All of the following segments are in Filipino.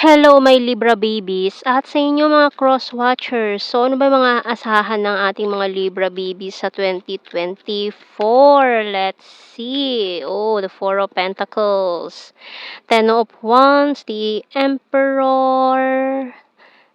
Hello my Libra babies at sa inyo mga cross watchers. So ano ba mga asahan ng ating mga Libra babies sa 2024? Let's see. Oh, the Four of Pentacles, Ten of Wands, the Emperor,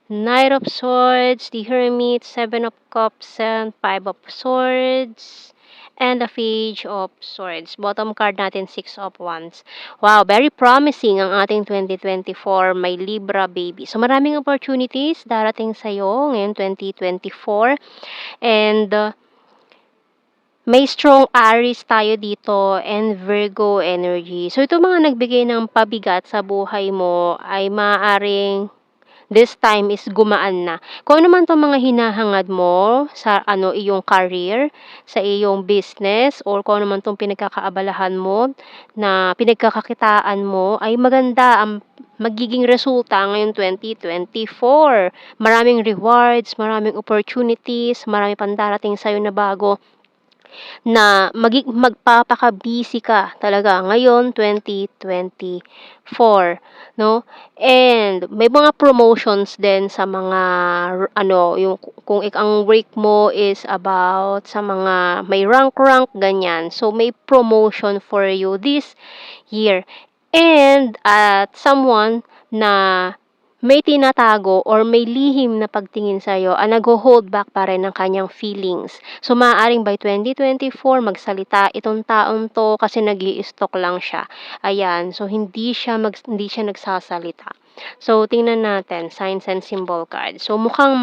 Knight of Swords, the Hermit, Seven of Cups, and Five of Swords, and the Page of Swords. Bottom card natin, Six of Wands. Wow, very promising ang ating 2024, my Libra baby. So maraming opportunities darating sa'yo ngayon 2024. And may strong Aries tayo dito and Virgo energy. So ito mga nagbigay ng pabigat sa buhay mo ay maaaring this time is gumaan na. Kung ano man 'tong mga hinahangad mo sa iyong career, sa iyong business, or kung ano man 'tong pinagkakaabalahan mo na pinagkakakitaan mo, ay maganda ang magiging resulta ngayong 2024. Maraming rewards, maraming opportunities, marami pang darating sa'yo na bago na magpapaka-busy ka talaga ngayon 2024, no? And may mga promotions din sa mga yung kung ang work mo is about sa mga may rank ganyan. So may promotion for you this year. And at someone na may tinatago or may lihim na pagtingin sa'yo, nagho-hold back pa rin ng kanyang feelings. So, maaaring by 2024, magsalita itong taong to kasi nag-i-stalk lang siya. Ayan. So, hindi siya nagsasalita. So, tingnan natin, signs and symbol card. So, mukhang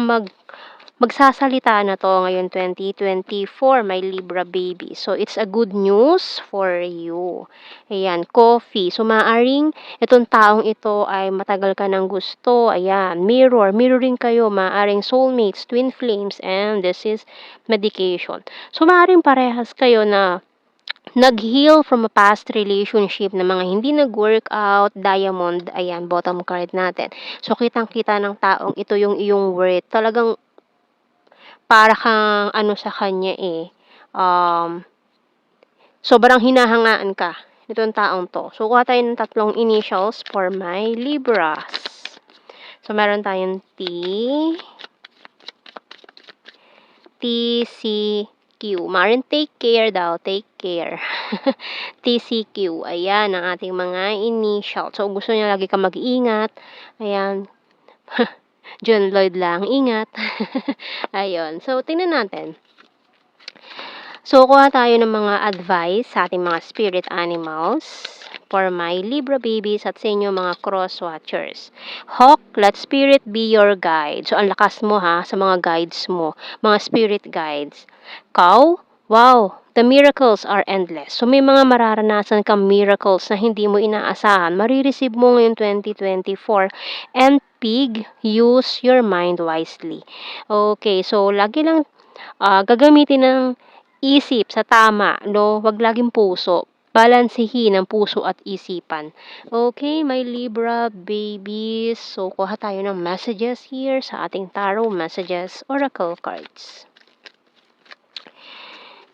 magsasalita na 'to ngayon 2024, my Libra baby. So, it's a good news for you. Ayan, coffee. So, maaaring itong taong ito ay matagal ka ng gusto. Ayan, mirroring kayo. Maaaring soulmates, twin flames, and this is medication. So, maaaring parehas kayo na nag-heal from a past relationship na mga hindi nag-workout, diamond, ayan, bottom card natin. So, kitang-kita ng taong ito yung iyong worth. Talagang para kang sa kanya sobrang hinahangaan ka nitong taong to. So, kuha tayo ng tatlong initials for my Libras. So, meron tayong T, C, Q. Marin, take care daw. Take care. TCQ. Ayan, ang ating mga initials. So, gusto niya lagi ka mag-ingat. Ayan. John Lloyd lang, ingat. Ayun. So, tingnan natin. So, kuha tayo ng mga advice sa ating mga spirit animals for my Libra babies at sa inyo mga cross watchers. Hawk, let spirit be your guide. So, ang lakas mo sa mga guides mo, mga spirit guides. Cow, wow, the miracles are endless. So, may mga mararanasan kang miracles na hindi mo inaasahan. Marireceive mo ngayon 2024. And pig, use your mind wisely. Okay, so lagi lang gagamitin ng isip sa tama, no? Wag laging puso. Balansehin ang puso at isipan. Okay, my Libra babies. So, kuha tayo ng messages here sa ating tarot messages oracle cards.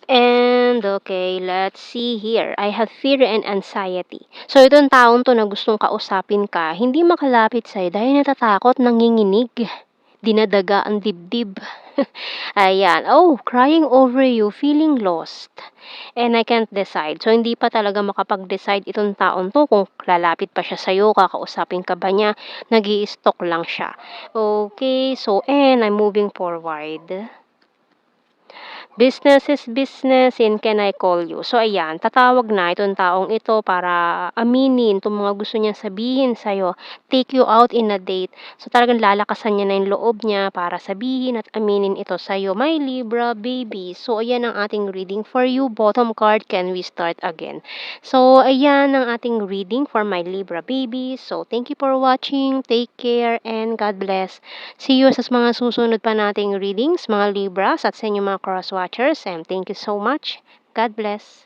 And okay, let's see here. I have fear and anxiety. So, itong taong to na gustong kausapin ka, hindi makalapit sa'yo dahil natatakot, nanginginig, dinadaga ang dibdib. Ayan. Oh, crying over you, feeling lost. And I can't decide. So, hindi pa talaga makapag-decide itong taon to kung lalapit pa siya sa'yo, kakausapin ka ba niya, nag-i-stalk lang siya. Okay, so, and I'm moving forward. Business is business, and can I call you? So, ayan, tatawag na itong taong ito para aminin itong mga gusto niya sabihin sa'yo. Take you out in a date. So, talagang lalakasan niya na yung loob niya para sabihin at aminin ito sa'yo. My Libra baby. So, ayan ang ating reading for you. Bottom card, can we start again? So, ayan ang ating reading for my Libra baby. So, thank you for watching. Take care and God bless. See you sa mga susunod pa nating readings, mga Libras, at sa inyo mga cross watchers. And thank you so much. God bless.